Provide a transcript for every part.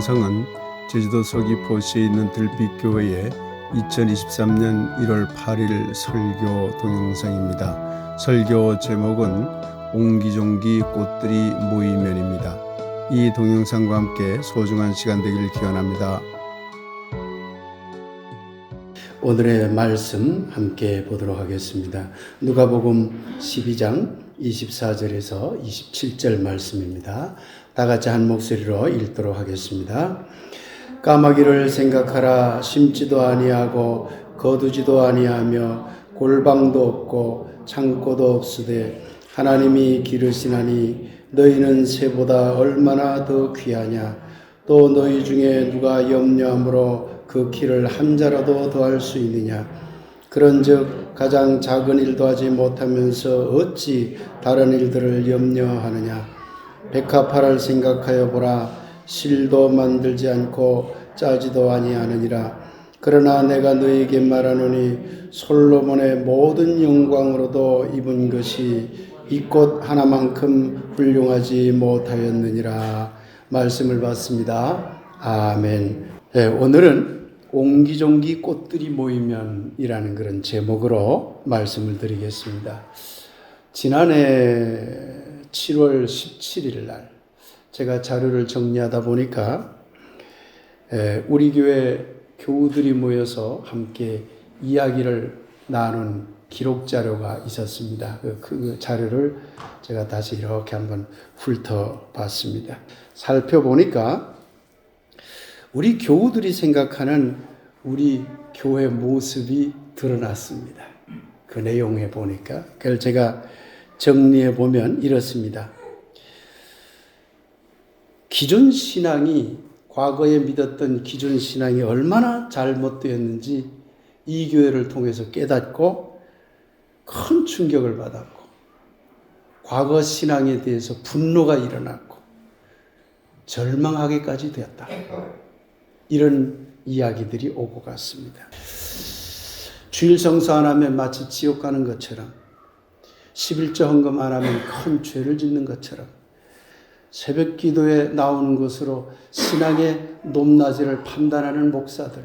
동영상은 제주도 서귀포시에 있는 들빛교회의 2023년 1월 8일 설교 동영상입니다. 설교 제목은 옹기종기 꽃들이 모이면입니다. 이 동영상과 함께 소중한 시간 되기를 기원합니다. 오늘의 말씀 함께 보도록 하겠습니다. 누가복음 12장 24절에서 27절 말씀입니다. 다 같이 한 목소리로 읽도록 하겠습니다. 까마귀를 생각하라. 심지도 아니하고 거두지도 아니하며 골방도 없고 창고도 없으되 하나님이 기르시나니 너희는 새보다 얼마나 더 귀하냐. 또 너희 중에 누가 염려함으로 그 키를 한 자라도 더할 수 있느냐. 그런즉 가장 작은 일도 하지 못하면서 어찌 다른 일들을 염려하느냐. 백합화를 생각하여 보라. 실도 만들지 않고 짜지도 아니하느니라. 그러나 내가 너희에게 말하노니 솔로몬의 모든 영광으로도 입은 것이 이 꽃 하나만큼 훌륭하지 못하였느니라. 말씀을 받습니다. 아멘. 네, 오늘은 옹기종기 꽃들이 모이면이라는 그런 제목으로 말씀을 드리겠습니다. 지난해 7월 17일 날 제가 자료를 정리하다 보니까 우리 교회 교우들이 모여서 함께 이야기를 나눈 기록 자료가 있었습니다. 그 자료를 제가 다시 이렇게 한번 훑어봤습니다. 살펴보니까 우리 교우들이 생각하는 우리 교회 모습이 드러났습니다. 그 내용에 보니까. 그걸 제가 정리해 보면 이렇습니다. 기존 신앙이, 과거에 믿었던 기존 신앙이 얼마나 잘못되었는지 이 교회를 통해서 깨닫고 큰 충격을 받았고, 과거 신앙에 대해서 분노가 일어났고 절망하기까지 되었다. 이런 이야기들이 오고 갔습니다. 주일 성수 안 하면 마치 지옥 가는 것처럼, 11조 헌금 안 하면 큰 죄를 짓는 것처럼, 새벽 기도에 나오는 것으로 신앙의 높낮이를 판단하는 목사들,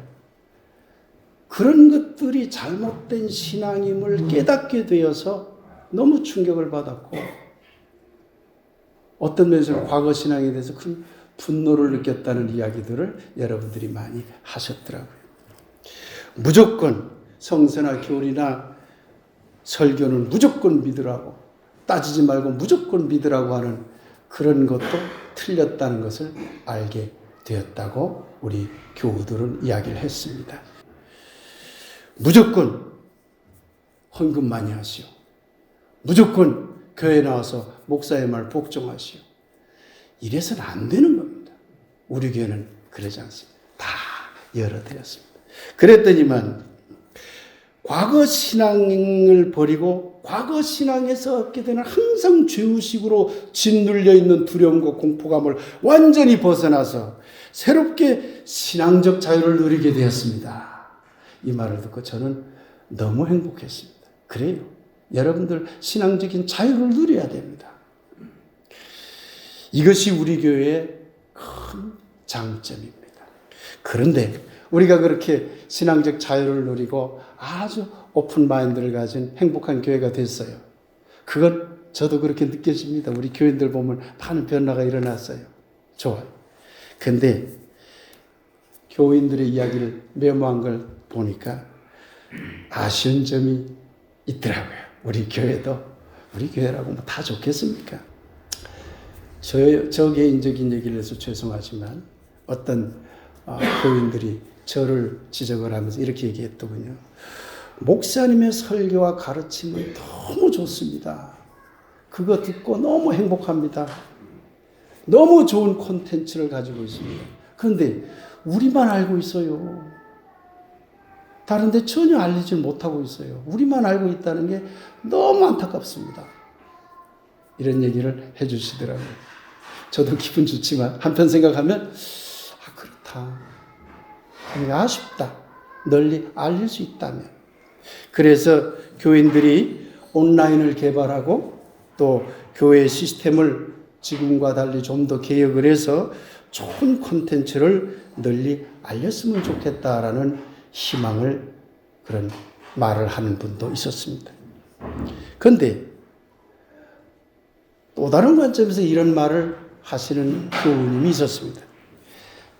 그런 것들이 잘못된 신앙임을 깨닫게 되어서 너무 충격을 받았고, 어떤 면에서 과거 신앙에 대해서 큰 분노를 느꼈다는 이야기들을 여러분들이 많이 하셨더라고요. 무조건 성서나 교리나 설교는 무조건 믿으라고, 따지지 말고 무조건 믿으라고 하는 그런 것도 틀렸다는 것을 알게 되었다고 우리 교우들은 이야기를 했습니다. 무조건 헌금 많이 하시오. 무조건 교회에 나와서 목사의 말 복종하시오. 이래서는 안 되는 겁니다. 우리 교회는 그러지 않습니다. 다 열어드렸습니다. 그랬더니만 과거 신앙을 버리고 과거 신앙에서 얻게 되는 항상 죄의식으로 짓눌려 있는 두려움과 공포감을 완전히 벗어나서 새롭게 신앙적 자유를 누리게 되었습니다. 이 말을 듣고 저는 너무 행복했습니다. 그래요. 여러분들 신앙적인 자유를 누려야 됩니다. 이것이 우리 교회의 큰 장점입니다. 그런데 우리가 그렇게 신앙적 자유를 누리고 아주 오픈 마인드를 가진 행복한 교회가 됐어요. 그건 저도 그렇게 느껴집니다. 우리 교인들 보면 많은 변화가 일어났어요. 좋아요. 그런데 교인들의 이야기를 메모한 걸 보니까 아쉬운 점이 있더라고요. 우리 교회도, 우리 교회라고 뭐 다 좋겠습니까? 저 개인적인 얘기를 해서 죄송하지만 어떤 교인들이 저를 지적을 하면서 이렇게 얘기했더군요. 목사님의 설교와 가르침은 너무 좋습니다. 그거 듣고 너무 행복합니다. 너무 좋은 콘텐츠를 가지고 있습니다. 그런데 우리만 알고 있어요. 다른 데 전혀 알리지 못하고 있어요. 우리만 알고 있다는 게 너무 안타깝습니다. 이런 얘기를 해 주시더라고요. 저도 기분 좋지만 한편 생각하면 그렇다. 아쉽다. 널리 알릴 수 있다면. 그래서 교인들이 온라인을 개발하고 또 교회 시스템을 지금과 달리 좀 더 개혁을 해서 좋은 콘텐츠를 널리 알렸으면 좋겠다라는 희망을 그런 말을 하는 분도 있었습니다. 그런데 또 다른 관점에서 이런 말을 하시는 교우님이 있었습니다.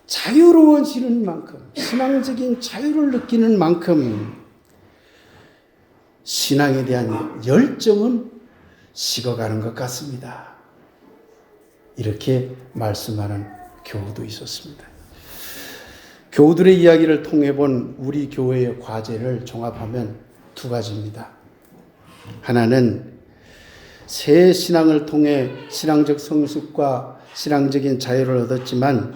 자유로워지는 만큼, 신앙적인 자유를 느끼는 만큼 신앙에 대한 열정은 식어가는 것 같습니다. 이렇게 말씀하는 교우도 있었습니다. 교우들의 이야기를 통해 본 우리 교회의 과제를 종합하면 두 가지입니다. 하나는 새 신앙을 통해 신앙적 성숙과 신앙적인 자유를 얻었지만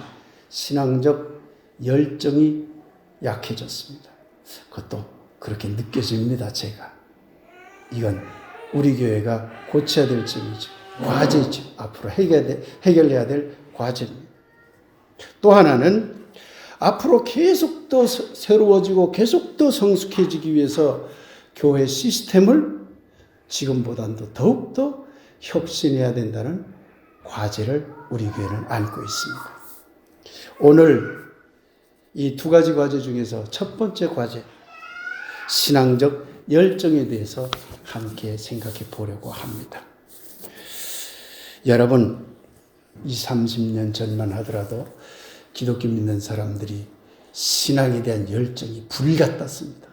신앙적 열정이 약해졌습니다. 그것도 그렇게 느껴집니다. 제가. 이건 우리 교회가 고쳐야 될 점이죠. 과제죠. 앞으로 해결해야 될 과제입니다. 또 하나는 앞으로 계속 더 새로워지고 계속 더 성숙해지기 위해서 교회 시스템을 지금보다도 더욱더 혁신해야 된다는 과제를 우리 교회는 안고 있습니다. 오늘 이 두 가지 과제 중에서 첫 번째 과제, 신앙적 열정에 대해서 함께 생각해 보려고 합니다. 여러분, 20, 30년 전만 하더라도 기독교 믿는 사람들이 신앙에 대한 열정이 불같았습니다.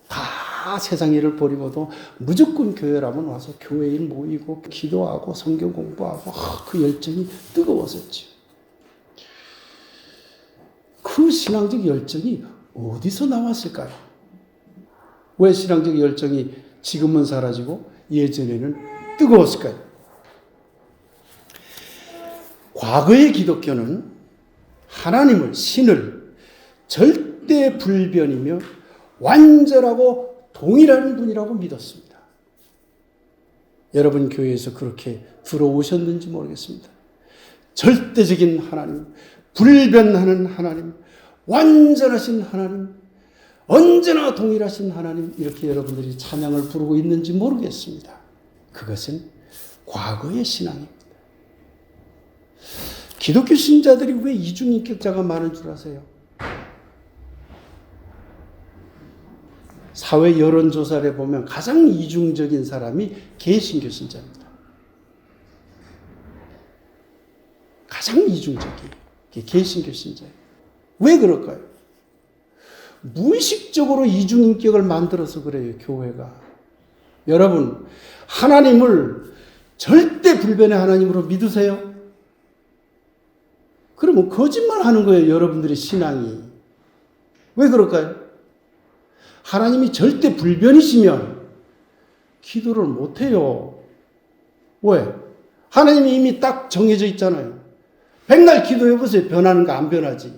다 세상 일을 버리고도 무조건 교회라면 와서 교회에 모이고 기도하고 성경 공부하고 그 열정이 뜨거웠었죠. 그 신앙적 열정이 어디서 나왔을까요? 왜 신앙적 열정이 지금은 사라지고 예전에는 뜨거웠을까요? 과거의 기독교는 하나님을, 신을 절대 불변이며 완전하고 동일한 분이라고 믿었습니다. 여러분 교회에서 그렇게 들어오셨는지 모르겠습니다. 절대적인 하나님, 불변하는 하나님, 완전하신 하나님, 언제나 동일하신 하나님, 이렇게 여러분들이 찬양을 부르고 있는지 모르겠습니다. 그것은 과거의 신앙입니다. 기독교 신자들이 왜 이중인격자가 많은 줄 아세요? 사회 여론조사를 보면 가장 이중적인 사람이 개신교 신자입니다. 가장 이중적인 게 개신교 신자예요. 왜 그럴까요? 무의식적으로 이중인격을 만들어서 그래요, 교회가. 여러분, 하나님을 절대 불변의 하나님으로 믿으세요? 그러면 거짓말 하는 거예요, 여러분들의 신앙이. 왜 그럴까요? 하나님이 절대 불변이시면 기도를 못해요. 왜? 하나님이 이미 딱 정해져 있잖아요. 백날 기도해보세요. 변하는 거 안 변하지.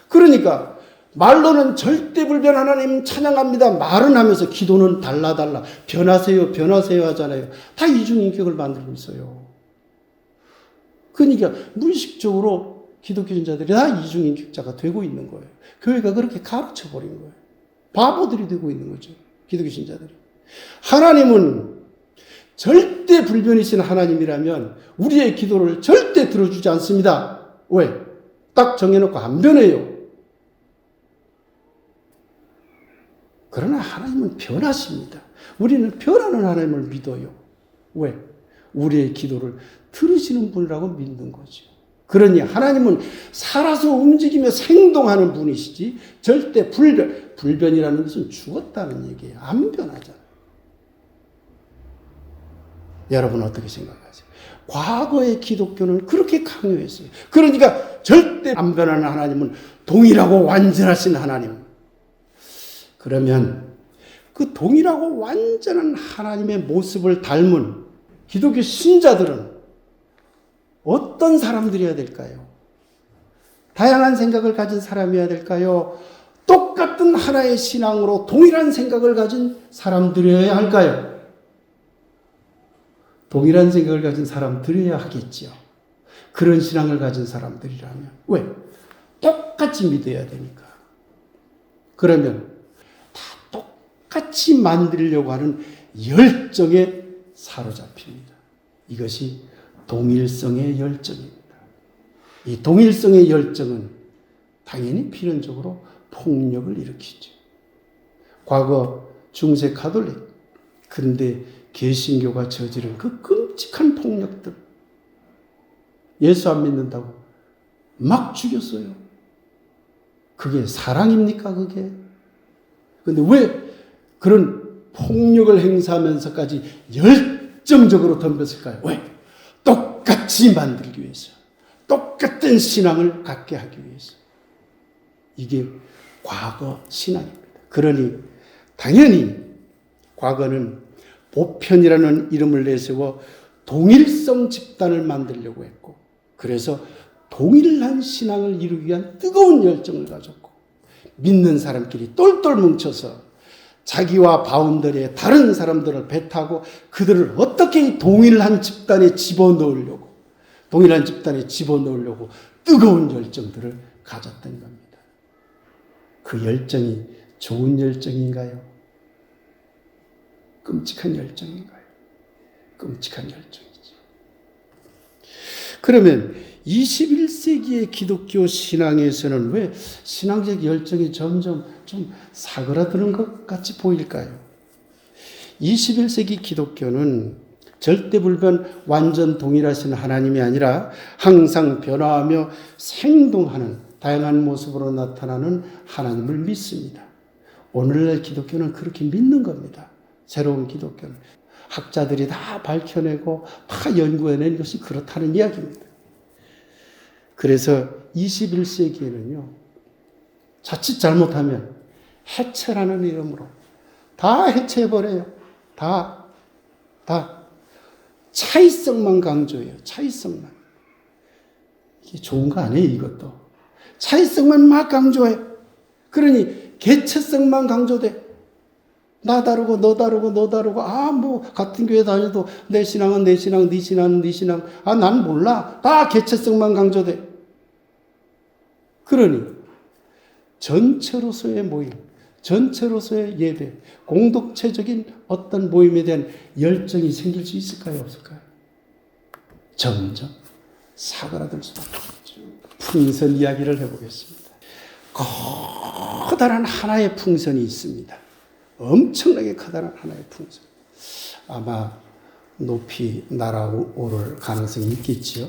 그러니까 말로는 절대 불변 하나님 찬양합니다. 말은 하면서 기도는 달라. 변하세요, 변하세요 하잖아요. 다 이중인격을 만들고 있어요. 그러니까 무의식적으로 기독교 신자들이 다 이중인격자가 되고 있는 거예요. 교회가 그렇게 가르쳐버린 거예요. 바보들이 되고 있는 거죠. 기독교 신자들이. 하나님은 절대 불변이신 하나님이라면 우리의 기도를 절대 들어주지 않습니다. 왜? 딱 정해놓고 안 변해요. 그러나 하나님은 변하십니다. 우리는 변하는 하나님을 믿어요. 왜? 우리의 기도를 들으시는 분이라고 믿는 거죠. 그러니 하나님은 살아서 움직이며 생동하는 분이시지 절대 불변이라는 것은 죽었다는 얘기예요. 안 변하잖아요. 여러분 어떻게 생각하세요? 과거의 기독교는 그렇게 강요했어요. 그러니까 절대 안 변하는 하나님은 동일하고 완전하신 하나님. 그러면 그 동일하고 완전한 하나님의 모습을 닮은 기독교 신자들은 어떤 사람들이어야 될까요? 다양한 생각을 가진 사람이어야 될까요? 똑같은 하나의 신앙으로 동일한 생각을 가진 사람들이어야 할까요? 동일한 생각을 가진 사람들이어야 하겠지요. 그런 신앙을 가진 사람들이라면. 왜? 똑같이 믿어야 되니까. 그러면 다 똑같이 만들려고 하는 열정에 사로잡힙니다. 이것이 동일성의 열정입니다. 이 동일성의 열정은 당연히 필연적으로 폭력을 일으키죠. 과거 중세 가톨릭, 그런데 개신교가 저지른 그 끔찍한 폭력들, 예수 안 믿는다고 막 죽였어요. 그게 사랑입니까, 그게? 근데 왜 그런 폭력을 행사하면서까지 열정적으로 덤볐을까요? 왜? 똑같이 만들기 위해서. 똑같은 신앙을 갖게 하기 위해서. 이게 과거 신앙입니다. 그러니 당연히 과거는 보편이라는 이름을 내세워 동일성 집단을 만들려고 했고, 그래서 동일한 신앙을 이루기 위한 뜨거운 열정을 가졌고, 믿는 사람끼리 똘똘 뭉쳐서 자기와 바운더리에 다른 사람들을 배타고 그들을 어떻게 동일한 집단에 집어넣으려고 뜨거운 열정들을 가졌던 겁니다. 그 열정이 좋은 열정인가요? 끔찍한 열정인가요? 끔찍한 열정이죠. 그러면 21세기의 기독교 신앙에서는 왜 신앙적 열정이 점점 좀 사그라드는 것 같이 보일까요? 21세기 기독교는 절대불변 완전 동일하신 하나님이 아니라 항상 변화하며 생동하는 다양한 모습으로 나타나는 하나님을 믿습니다. 오늘날 기독교는 그렇게 믿는 겁니다. 새로운 기독교는. 학자들이 다 밝혀내고 다 연구해낸 것이 그렇다는 이야기입니다. 그래서 21세기에는요, 자칫 잘못하면 해체라는 이름으로 다 해체해버려요. 다 차이성만 강조해요. 차이성만. 이게 좋은 거 아니에요, 이것도. 차이성만 막 강조해요. 그러니 개체성만 강조돼. 나 다르고 너 다르고 너 다르고, 같은 교회 다녀도 내 신앙은 내 신앙, 네 신앙은 네 신앙, 난 몰라. 다 개체성만 강조돼. 그러니 전체로서의 모임, 전체로서의 예배, 공동체적인 어떤 모임에 대한 열정이 생길 수 있을까요, 없을까요? 점점 사그라들 수밖에 없죠. 풍선 이야기를 해보겠습니다. 커다란 하나의 풍선이 있습니다. 엄청나게 커다란 하나의 풍선. 아마 높이 날아오를 가능성이 있겠지요.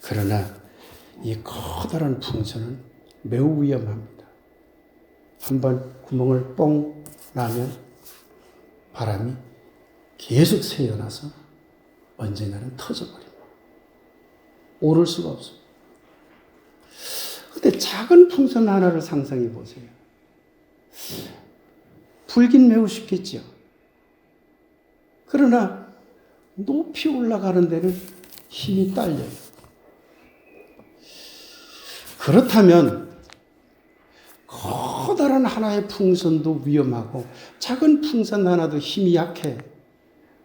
그러나 이 커다란 풍선은 매우 위험합니다. 한번 구멍을 뻥 나면 바람이 계속 새어나서 언젠가는 터져버립니다. 오를 수가 없습니다. 근데 작은 풍선 하나를 상상해 보세요. 불긴 매우 쉽겠지요. 그러나 높이 올라가는 데는 힘이 딸려요. 그렇다면 커다란 하나의 풍선도 위험하고 작은 풍선 하나도 힘이 약해.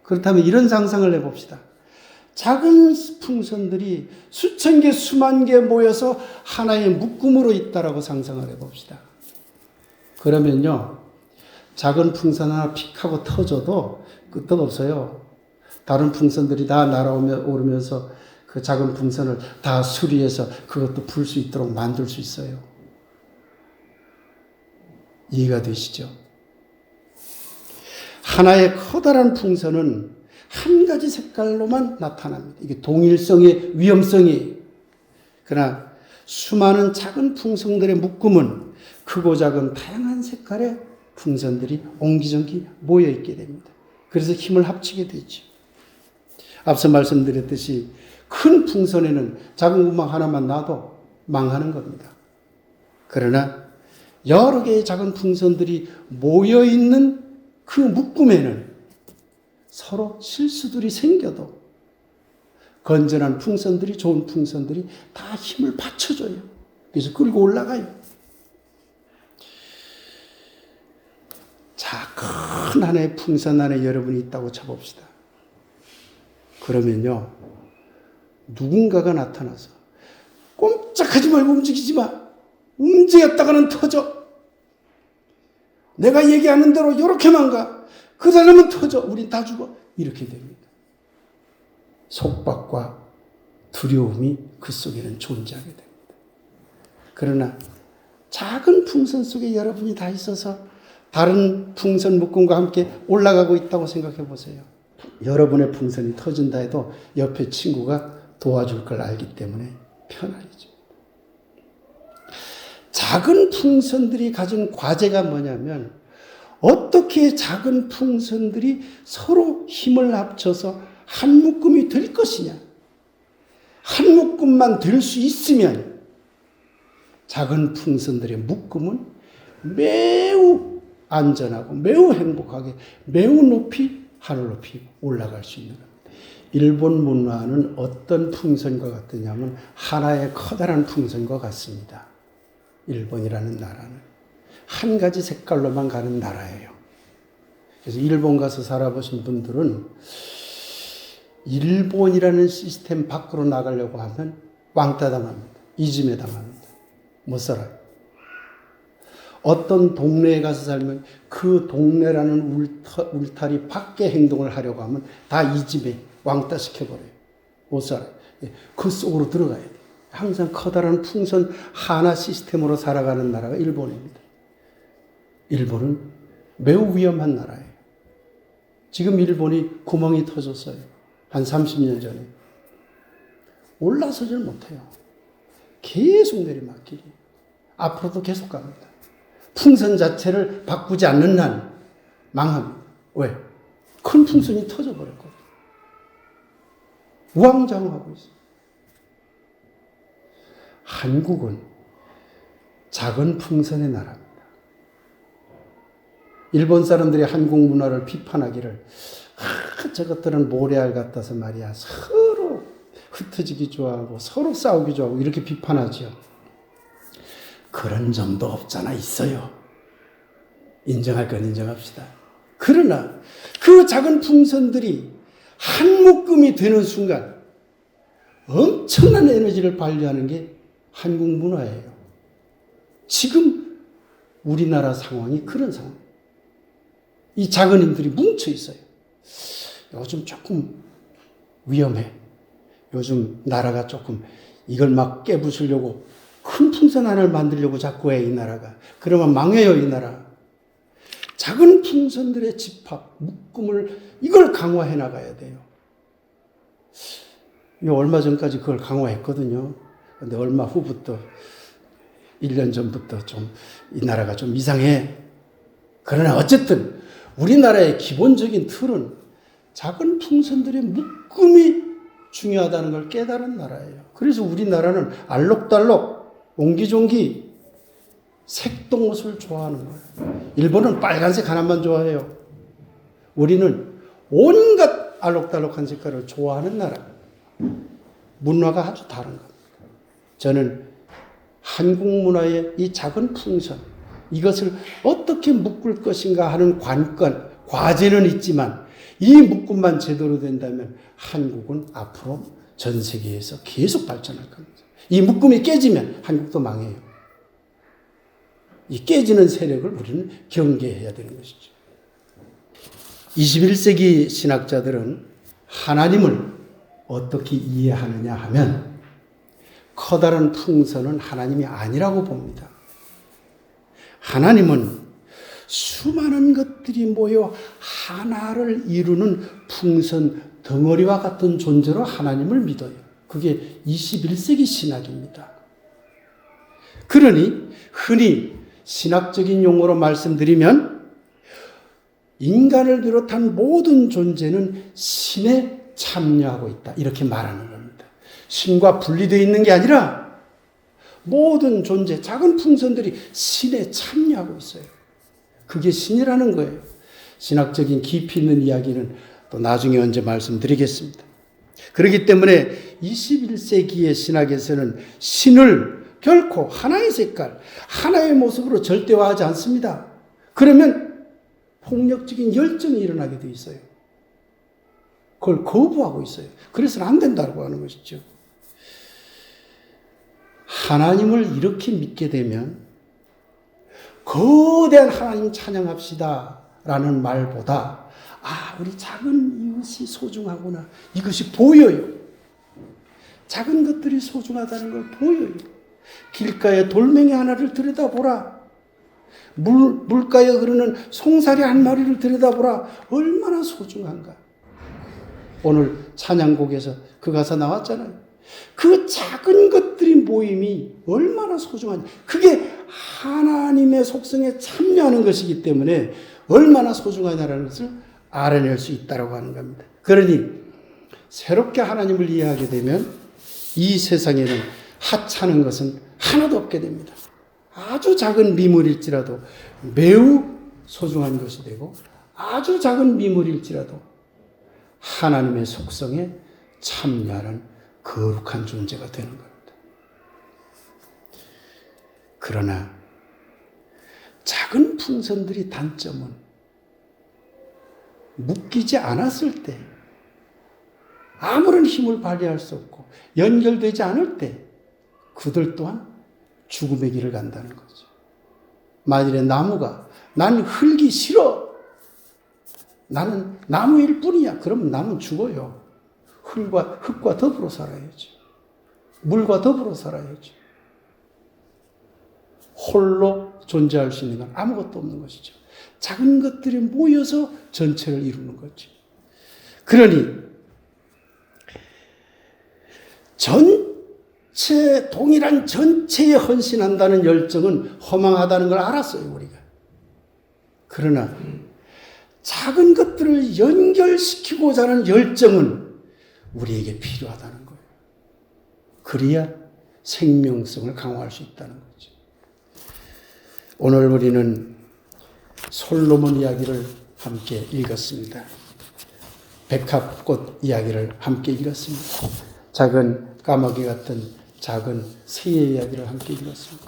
그렇다면 이런 상상을 해봅시다. 작은 풍선들이 수천 개, 수만 개 모여서 하나의 묶음으로 있다라고 상상을 해봅시다. 그러면요, 작은 풍선 하나 픽 하고 터져도 끄떡없어요. 다른 풍선들이 다 날아오르면서 그 작은 풍선을 다 수리해서 그것도 불 수 있도록 만들 수 있어요. 이해가 되시죠? 하나의 커다란 풍선은 한 가지 색깔로만 나타납니다. 이게 동일성의 위험성이. 그러나 수많은 작은 풍선들의 묶음은 크고 작은 다양한 색깔의 풍선들이 옹기종기 모여있게 됩니다. 그래서 힘을 합치게 되죠. 앞서 말씀드렸듯이 큰 풍선에는 작은 구멍 하나만 놔도 망하는 겁니다. 그러나 여러 개의 작은 풍선들이 모여있는 그 묶음에는 서로 실수들이 생겨도 건전한 풍선들이, 좋은 풍선들이 다 힘을 받쳐줘요. 그래서 끌고 올라가요. 자, 큰 하나의 풍선 안에 여러분이 있다고 쳐봅시다. 그러면요, 누군가가 나타나서 꼼짝하지 말고 움직이지 마. 움직였다가는 터져. 내가 얘기하는 대로 이렇게만 가. 그 사람은 터져. 우린 다 죽어. 이렇게 됩니다. 속박과 두려움이 그 속에는 존재하게 됩니다. 그러나 작은 풍선 속에 여러분이 다 있어서 다른 풍선 묶음과 함께 올라가고 있다고 생각해 보세요. 여러분의 풍선이 터진다 해도 옆에 친구가 도와줄 걸 알기 때문에 편안해집니다. 작은 풍선들이 가진 과제가 뭐냐면 어떻게 작은 풍선들이 서로 힘을 합쳐서 한 묶음이 될 것이냐. 한 묶음만 될 수 있으면 작은 풍선들의 묶음은 매우 안전하고 매우 행복하게 매우 높이 하늘 높이 올라갈 수 있는 겁니다. 일본 문화는 어떤 풍선과 같으냐면 하나의 커다란 풍선과 같습니다. 일본이라는 나라는 한 가지 색깔로만 가는 나라예요. 그래서 일본 가서 살아보신 분들은 일본이라는 시스템 밖으로 나가려고 하면 왕따 당합니다. 이짐에 당합니다. 못 살아요. 어떤 동네에 가서 살면 그 동네라는 울타리 밖에 행동을 하려고 하면 다 이짐에 왕따 시켜버려요. 못 살아요. 그 속으로 들어가야 돼요. 항상 커다란 풍선 하나 시스템으로 살아가는 나라가 일본입니다. 일본은 매우 위험한 나라예요. 지금 일본이 구멍이 터졌어요. 한 30년 전에. 올라서질 못해요. 계속 내리막길이. 앞으로도 계속 갑니다. 풍선 자체를 바꾸지 않는 한 망합니다. 왜? 큰 풍선이 터져버렸거든요. 우왕좌왕하고 있어요. 한국은 작은 풍선의 나라입니다. 일본 사람들이 한국 문화를 비판하기를 저것들은 모래알 같아서 말이야 서로 흩어지기 좋아하고 서로 싸우기 좋아하고 이렇게 비판하죠. 그런 점도 없잖아 있어요. 인정할 건 인정합시다. 그러나 그 작은 풍선들이 한 묶음이 되는 순간 엄청난 에너지를 발휘하는 게 한국 문화예요. 지금 우리나라 상황이 그런 상황. 이 작은 힘들이 뭉쳐 있어요. 요즘 조금 위험해. 요즘 나라가 조금 이걸 막 깨부수려고 큰 풍선 하나를 만들려고 자꾸 해, 이 나라가. 그러면 망해요, 이 나라. 작은 풍선들의 집합, 묶음을 이걸 강화해 나가야 돼요. 얼마 전까지 그걸 강화했거든요. 근데 얼마 후부터 1년 전부터 좀 이 나라가 좀 이상해. 그러나 어쨌든 우리나라의 기본적인 틀은 작은 풍선들의 묶음이 중요하다는 걸 깨달은 나라예요. 그래서 우리나라는 알록달록 옹기종기 색동옷을 좋아하는 거예요. 일본은 빨간색 하나만 좋아해요. 우리는 온갖 알록달록한 색깔을 좋아하는 나라. 문화가 아주 다른 겁니다. 저는 한국 문화의 이 작은 풍선, 이것을 어떻게 묶을 것인가 하는 관건, 과제는 있지만 이 묶음만 제대로 된다면 한국은 앞으로 전 세계에서 계속 발전할 겁니다. 이 묶음이 깨지면 한국도 망해요. 이 깨지는 세력을 우리는 경계해야 되는 것이죠. 21세기 신학자들은 하나님을 어떻게 이해하느냐 하면 커다란 풍선은 하나님이 아니라고 봅니다. 하나님은 수많은 것들이 모여 하나를 이루는 풍선 덩어리와 같은 존재로 하나님을 믿어요. 그게 21세기 신학입니다. 그러니 흔히 신학적인 용어로 말씀드리면 인간을 비롯한 모든 존재는 신에 참여하고 있다. 이렇게 말하는 겁니다. 신과 분리되어 있는 게 아니라 모든 존재, 작은 풍선들이 신에 참여하고 있어요. 그게 신이라는 거예요. 신학적인 깊이 있는 이야기는 또 나중에 언제 말씀드리겠습니다. 그렇기 때문에 21세기의 신학에서는 신을 결코 하나의 색깔, 하나의 모습으로 절대화하지 않습니다. 그러면 폭력적인 열정이 일어나게 돼 있어요. 그걸 거부하고 있어요. 그래서는 안 된다고 하는 것이죠. 하나님을 이렇게 믿게 되면 거대한 하나님 찬양합시다 라는 말보다 우리 작은 이웃이 소중하구나. 이것이 보여요. 작은 것들이 소중하다는 걸 보여요. 길가에 돌멩이 하나를 들여다보라. 물가에 흐르는 송사리 한 마리를 들여다보라. 얼마나 소중한가. 오늘 찬양곡에서 그 가사 나왔잖아요. 그 작은 것들이 모임이 얼마나 소중한지. 그게 하나님의 속성에 참여하는 것이기 때문에 얼마나 소중하냐는 것을 알아낼 수 있다고 하는 겁니다. 그러니 새롭게 하나님을 이해하게 되면 이 세상에는 하찮은 것은 하나도 없게 됩니다. 아주 작은 미물일지라도 매우 소중한 것이 되고 아주 작은 미물일지라도 하나님의 속성에 참여하는 거룩한 존재가 되는 겁니다. 그러나 작은 풍선들이 단점은 묶이지 않았을 때 아무런 힘을 발휘할 수 없고 연결되지 않을 때 그들 또한 죽음의 길을 간다는 거죠. 만일에 나무가 난 흙이 싫어. 나는 나무일 뿐이야. 그러면 나무는 죽어요. 흙과 더불어 살아야지. 물과 더불어 살아야지. 홀로 존재할 수 있는 건 아무것도 없는 것이죠. 작은 것들이 모여서 전체를 이루는 거지. 그러니 동일한 전체에 헌신한다는 열정은 허망하다는 걸 알았어요, 우리가. 그러나 작은 것들을 연결시키고자 하는 열정은 우리에게 필요하다는 거예요. 그래야 생명성을 강화할 수 있다는 거죠. 오늘 우리는 솔로몬 이야기를 함께 읽었습니다. 백합꽃 이야기를 함께 읽었습니다. 작은 까마귀 같은 작은 새의 이야기를 함께 읽었습니다.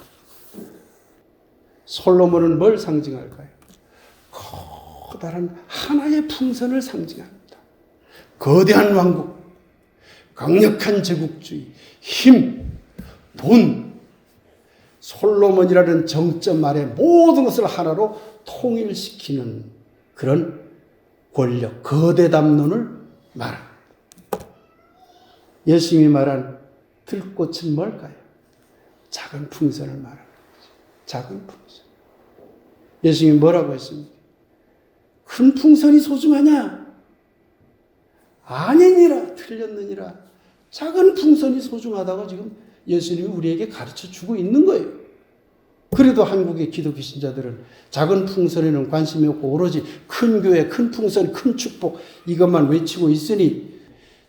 솔로몬은 뭘 상징할까요? 커다란 하나의 풍선을 상징합니다. 거대한 왕국, 강력한 제국주의, 힘, 돈, 솔로몬이라는 정점 아래 모든 것을 하나로 통일시키는 그런 권력, 거대 담론을 말합니다. 예수님이 말한 들꽃은 뭘까요? 작은 풍선을 말합니다. 작은 풍선. 예수님이 뭐라고 했습니까? 큰 풍선이 소중하냐? 아니니라, 틀렸느니라. 작은 풍선이 소중하다고 지금 예수님이 우리에게 가르쳐 주고 있는 거예요. 그래도 한국의 기독교 신자들은 작은 풍선에는 관심이 없고 오로지 큰 교회, 큰 풍선, 큰 축복 이것만 외치고 있으니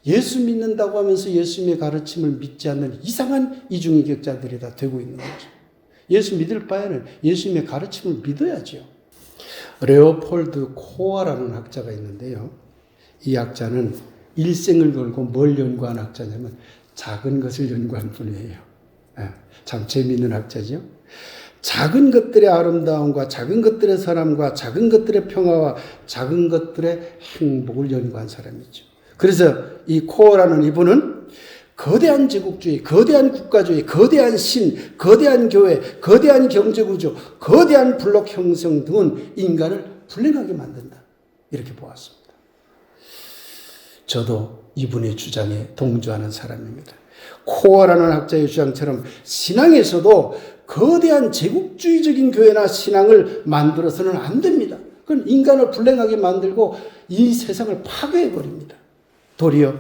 예수 믿는다고 하면서 예수님의 가르침을 믿지 않는 이상한 이중인격자들이 다 되고 있는 거죠. 예수 믿을 바에는 예수님의 가르침을 믿어야죠. 레오폴드 코아라는 학자가 있는데요. 이 학자는 일생을 걸고 뭘 연구한 학자냐면 작은 것을 연구한 분이에요. 참 재미있는 학자죠. 작은 것들의 아름다움과 작은 것들의 사랑과 작은 것들의 평화와 작은 것들의 행복을 연구한 사람이죠. 그래서 이 코어라는 이분은 거대한 제국주의, 거대한 국가주의, 거대한 신, 거대한 교회, 거대한 경제구조, 거대한 블록 형성 등은 인간을 불행하게 만든다. 이렇게 보았습니다. 저도 이분의 주장에 동조하는 사람입니다. 코어라는 학자의 주장처럼 신앙에서도 거대한 제국주의적인 교회나 신앙을 만들어서는 안 됩니다. 그건 인간을 불행하게 만들고 이 세상을 파괴해버립니다. 도리어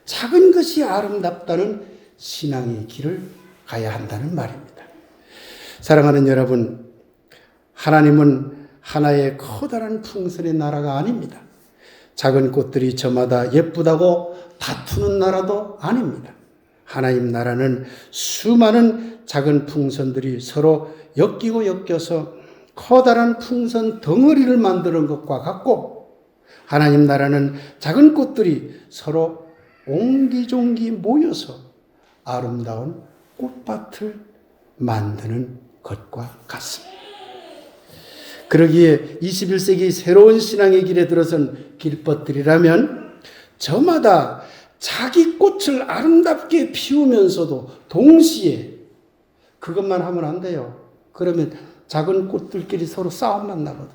작은 것이 아름답다는 신앙의 길을 가야 한다는 말입니다. 사랑하는 여러분, 하나님은 하나의 커다란 풍선의 나라가 아닙니다. 작은 꽃들이 저마다 예쁘다고 다투는 나라도 아닙니다. 하나님 나라는 수많은 작은 풍선들이 서로 엮이고 엮여서 커다란 풍선 덩어리를 만드는 것과 같고, 하나님 나라는 작은 꽃들이 서로 옹기종기 모여서 아름다운 꽃밭을 만드는 것과 같습니다. 그러기에 21세기 새로운 신앙의 길에 들어선 길벗들이라면 저마다 자기 꽃을 아름답게 피우면서도 동시에 그것만 하면 안 돼요. 그러면 작은 꽃들끼리 서로 싸움만 나거든.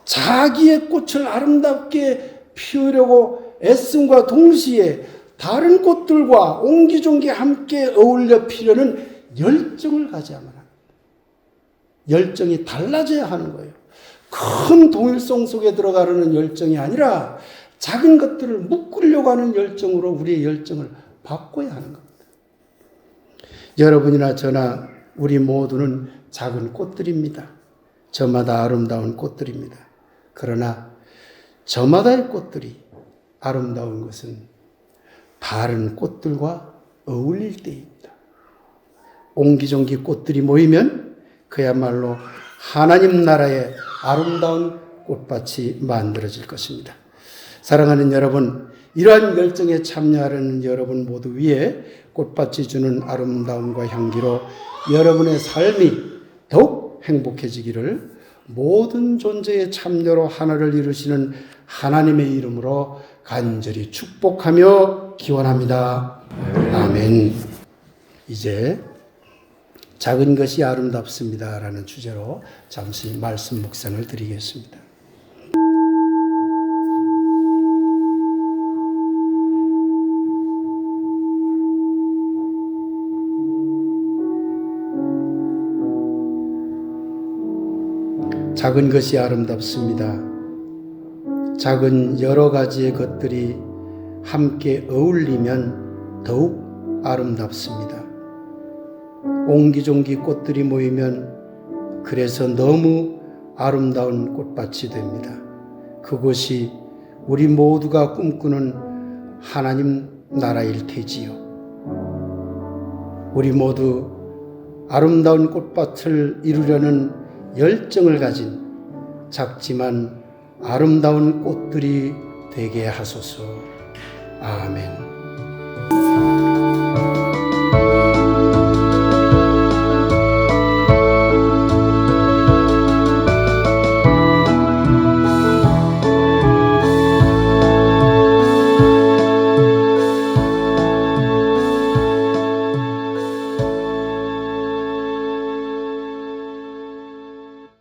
자기의 꽃을 아름답게 피우려고 애씀과 동시에 다른 꽃들과 옹기종기 함께 어울려 피려는 열정을 가져야만 합니다. 열정이 달라져야 하는 거예요. 큰 동일성 속에 들어가려는 열정이 아니라 작은 것들을 묶으려고 하는 열정으로 우리의 열정을 바꿔야 하는 겁니다. 여러분이나 저나 우리 모두는 작은 꽃들입니다. 저마다 아름다운 꽃들입니다. 그러나 저마다의 꽃들이 아름다운 것은 다른 꽃들과 어울릴 때입니다. 옹기종기 꽃들이 모이면 그야말로 하나님 나라의 아름다운 꽃밭이 만들어질 것입니다. 사랑하는 여러분, 이러한 열정에 참여하려는 여러분 모두 위에 꽃밭이 주는 아름다움과 향기로 여러분의 삶이 더욱 행복해지기를 모든 존재의 참여로 하나를 이루시는 하나님의 이름으로 간절히 축복하며 기원합니다. 아멘. 이제 작은 것이 아름답습니다 라는 주제로 잠시 말씀 묵상을 드리겠습니다. 작은 것이 아름답습니다. 작은 여러 가지의 것들이 함께 어울리면 더욱 아름답습니다. 옹기종기 꽃들이 모이면 그래서 너무 아름다운 꽃밭이 됩니다. 그것이 우리 모두가 꿈꾸는 하나님 나라일 테지요. 우리 모두 아름다운 꽃밭을 이루려는 열정을 가진 작지만 아름다운 꽃들이 되게 하소서. 아멘.